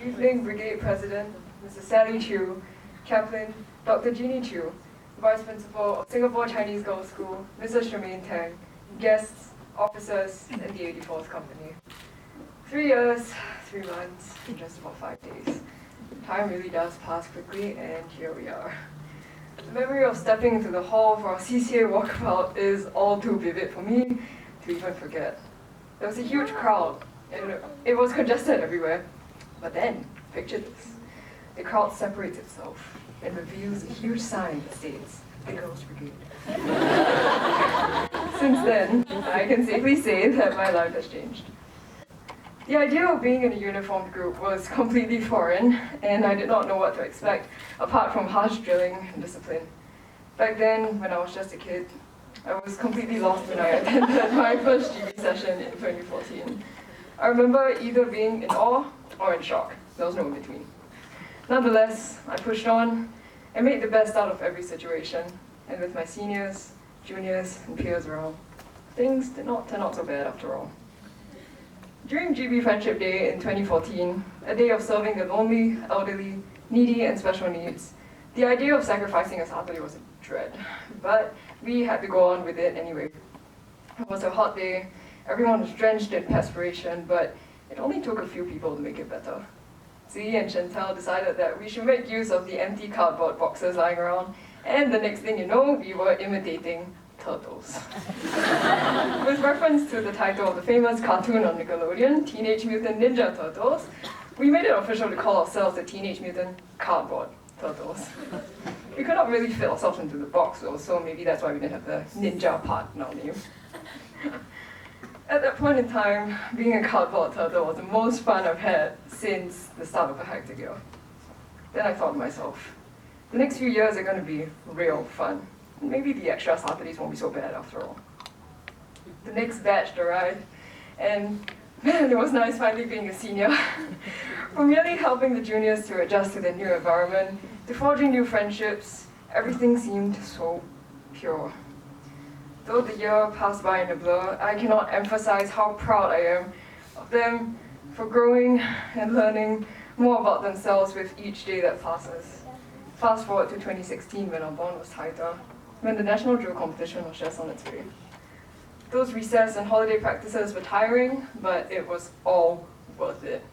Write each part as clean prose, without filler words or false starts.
evening, Brigade President, Mrs. Sally Chu, Chaplain, Dr. Jeannie Chu, Vice Principal of Singapore Chinese Girls' School, Mrs. Charmaine Tang, guests, officers, and the 84th Company. 3 years, 3 months, and just about 5 days. Time really does pass quickly, and here we are. The memory of stepping into the hall for our CCA walkabout is all too vivid for me to even forget. There was a huge crowd, and it was congested everywhere. But then, picture this. The crowd separates itself and reveals a huge sign that states, "The Girls Brigade." Since then, I can safely say that my life has changed. The idea of being in a uniformed group was completely foreign, and I did not know what to expect, apart from harsh drilling and discipline. Back then, when I was just a kid, I was completely lost when I attended my first GB session in 2014. I remember either being in awe or in shock. There was no in between. Nonetheless, I pushed on and made the best out of every situation, and with my seniors, juniors, and peers around, things did not turn out so bad after all. During GB Friendship Day in 2014, a day of serving the lonely, elderly, needy, and special needs, the idea of sacrificing a Saturday was a dread, but we had to go on with it anyway. It was a hot day, everyone was drenched in perspiration, but it only took a few people to make it better. Zee and Chantel decided that we should make use of the empty cardboard boxes lying around, and the next thing you know, we were imitating turtles. With reference to the title of the famous cartoon on Nickelodeon, Teenage Mutant Ninja Turtles, we made it official to call ourselves the Teenage Mutant Cardboard Turtles. We could not really fit ourselves into the box though, so maybe that's why we didn't have the ninja part in our name. At that point in time, being a cardboard turtle was the most fun I've had since the start of the hectic year. Then I thought to myself, the next few years are going to be real fun. Maybe the extra Saturdays won't be so bad after all. The next batch arrived, and man, it was nice finally being a senior. From merely helping the juniors to adjust to their new environment, to forging new friendships, everything seemed so pure. Though the year passed by in a blur, I cannot emphasize how proud I am of them for growing and learning more about themselves with each day that passes. Fast forward to 2016 when our bond was tighter, when the national drill competition was just on its way. Those recess and holiday practices were tiring, but it was all worth it.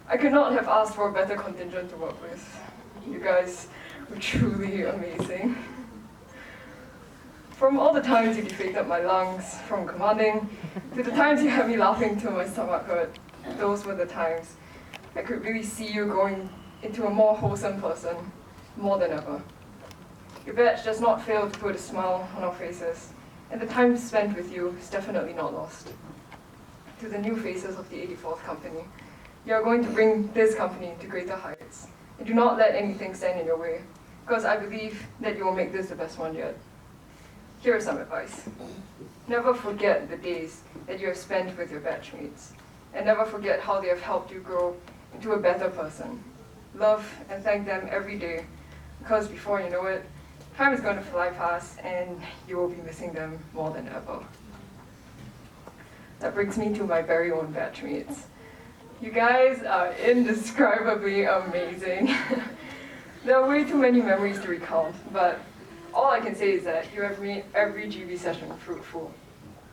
I could not have asked for a better contingent to work with. You guys were truly amazing. From all the times you deflated my lungs from commanding, to the times you had me laughing till my stomach hurt, those were the times I could really see you growing into a more wholesome person, more than ever. Your batch does not fail to put a smile on our faces, and the time spent with you is definitely not lost. To the new faces of the 84th Company, you are going to bring this company to greater heights, and do not let anything stand in your way, because I believe that you will make this the best one yet. Here is some advice. Never forget the days that you have spent with your batchmates, and never forget how they have helped you grow into a better person. Love and thank them every day, because before you know it, time is going to fly past and you will be missing them more than ever. That brings me to my very own batchmates. You guys are indescribably amazing. There are way too many memories to recount, but all I can say is that you have made every GB session fruitful.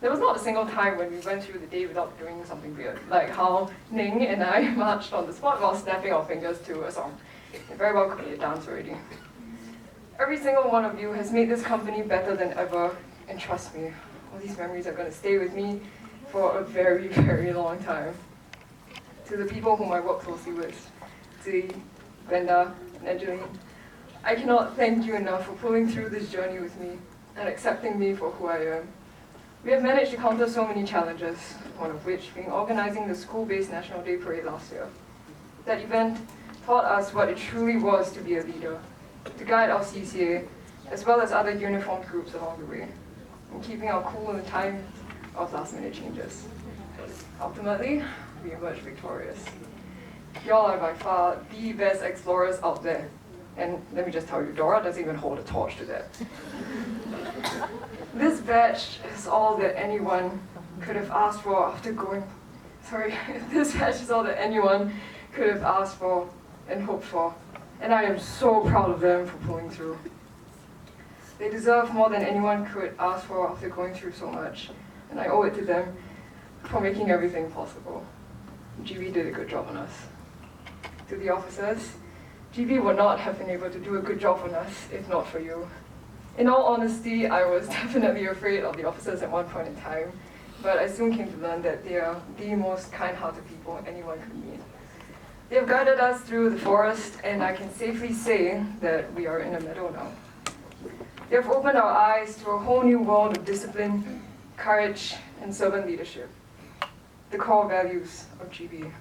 There was not a single time when we went through the day without doing something weird, like how Ning and I marched on the spot while snapping our fingers to a song. It very well could be a dance already. Every single one of you has made this company better than ever, and trust me, all these memories are going to stay with me for a very, very long time. To the people whom I work closely with, Zee, Glenda, and Angeline, I cannot thank you enough for pulling through this journey with me and accepting me for who I am. We have managed to counter so many challenges, one of which being organizing the school-based National Day Parade last year. That event taught us what it truly was to be a leader, to guide our CCA, as well as other uniformed groups along the way, and keeping our cool in time of last-minute changes. Ultimately, we emerged victorious. Y'all are by far the best explorers out there. And let me just tell you, Dora doesn't even hold a torch to that. This batch is all that anyone could have asked for after going could have asked for and hoped for, and I am so proud of them for pulling through. They deserve more than anyone could ask for after going through so much, and I owe it to them for making everything possible. GB did a good job on us. To the officers, GB would not have been able to do a good job on us if not for you. In all honesty, I was definitely afraid of the officers at one point in time, but I soon came to learn that they are the most kind-hearted people anyone could meet. They have guided us through the forest, and I can safely say that we are in a meadow now. They have opened our eyes to a whole new world of discipline, courage, and servant leadership. The core values of GB.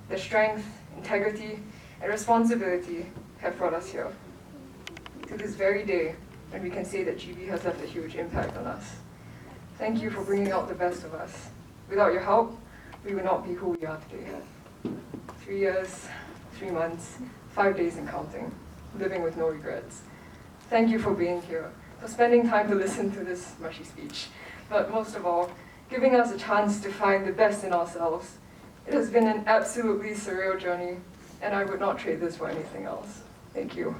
Their strength, integrity, and responsibility have brought us here. To this very day, when we can say that GB has left a huge impact on us. Thank you for bringing out the best of us. Without your help, we would not be who we are today. 3 years, 3 months, 5 days and counting, living with no regrets. Thank you for being here, for spending time to listen to this mushy speech, but most of all, giving us a chance to find the best in ourselves. It has been an absolutely surreal journey, and I would not trade this for anything else. Thank you.